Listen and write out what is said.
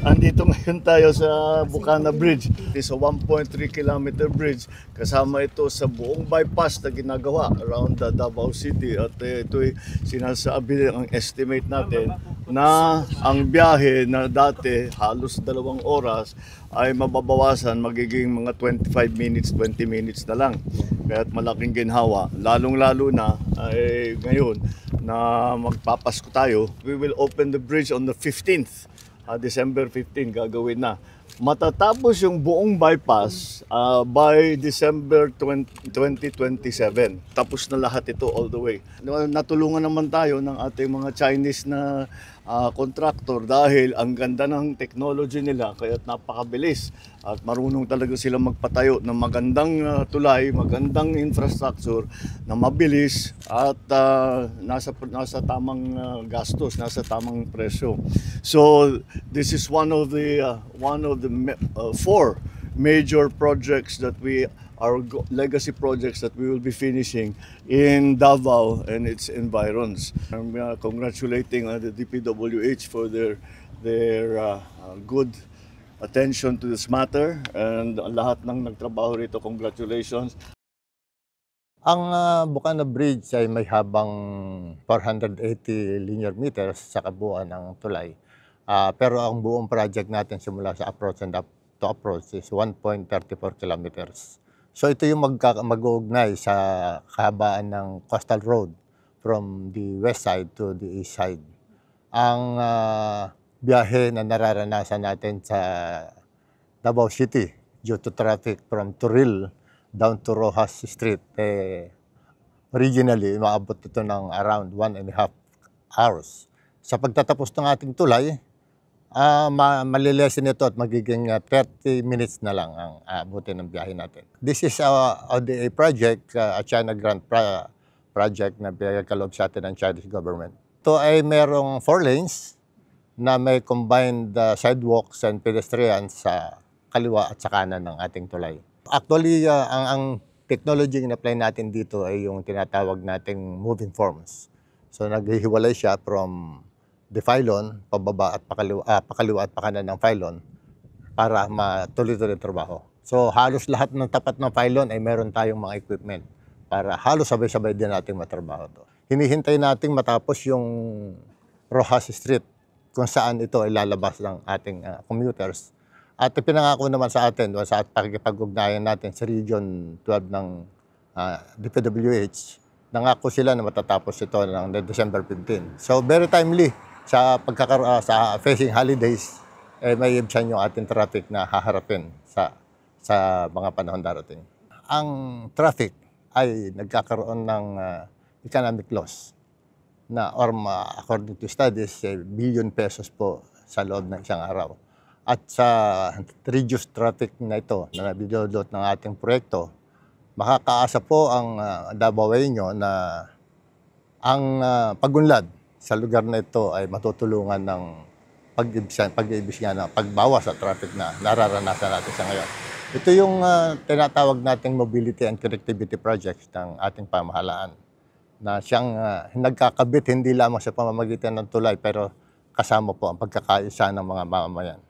Andito ngayon tayo sa Bukana Bridge. It's a 1.3 kilometer bridge. Kasama ito sa buong bypass na ginagawa around the Davao City. At ito'y sinasabi, ang estimate natin na ang biyahe na dati halos 2 oras ay mababawasan, magiging mga 25 minutes, 20 minutes na lang. Kaya't malaking ginhawa. Lalong-lalo na ay ngayon na magpapasko tayo. We will open the bridge on the 15th. December 15 gagawin na. Matatapos yung buong bypass by December 2027. Tapos na lahat ito all the way. Natulungan naman tayo ng ating mga Chinese na contractor dahil ang ganda ng technology nila kaya't napakabilis at marunong talaga sila magpatayo ng magandang tulay, magandang infrastructure na mabilis at nasa tamang gastos, nasa tamang presyo. So this is one of the 4 major projects that our legacy projects that we will be finishing in Davao and its environs. I'm congratulating the DPWH for their good attention to this matter, and lahat ng nagtrabaho rito, congratulations. Ang Bukana Bridge ay may habang 480 linear meters sa kabuuan ng tulay. Pero ang buong project natin simula sa approach and up to approach is 1.34 kilometers. So ito yung mag-uugnay sa kahabaan ng coastal road from the west side to the east side. Ang biyahe na nararanasan natin sa Davao City due to traffic from Turil down to Rojas Street, originally maabot ito ng around 1.5 hours. Sa pagtatapos ng ating tulay, malilesen ito at magiging 30 minutes na lang ang abutin ng biyahe natin. This is a ODA project, a China grant project na pinagkaloob sa atin ng Chinese government. Ito ay merong 4 lanes na may combined sidewalks and pedestrians sa kaliwa at sa kanan ng ating tulay. Actually, ang technology na apply natin dito ay yung tinatawag nating moving forms. So naghihiwalay siya from the pylon, pababa at pakaliwa at pakanan ng pylon para matuloy-tuloy trabaho. So halos lahat ng tapat ng pylon ay meron tayong mga equipment para halos sabay-sabay din nating matrabaho to. Hinihintay nating matapos yung Rojas Street kung saan ito ay lalabas ng ating commuters. At pinangako naman sa atin sa pakikipag-ugnayan natin sa Region 12 ng DPWH, nangako sila na matatapos ito ng December 15. So very timely sa facing holidays, may ibsan yung ating traffic na haharapin sa mga panahon darating. Ang traffic ay nagkakaroon ng economic loss na according to studies, billion pesos po sa loob ng isang araw. At sa reduced traffic na ito na nabidodot ng ating proyekto, makakaasa po ang Davaoeño na ang pagunlad sa lugar na ito ay matutulungan ng pag-ibig ng pagbawas sa traffic na nararanasan natin sa ngayon. Ito yung tinatawag nating mobility and connectivity projects ng ating pamahalaan na siyang nagkakabit hindi lamang sa pamamagitan ng tulay pero kasama po ang pagkakaisa ng mga mamamayan.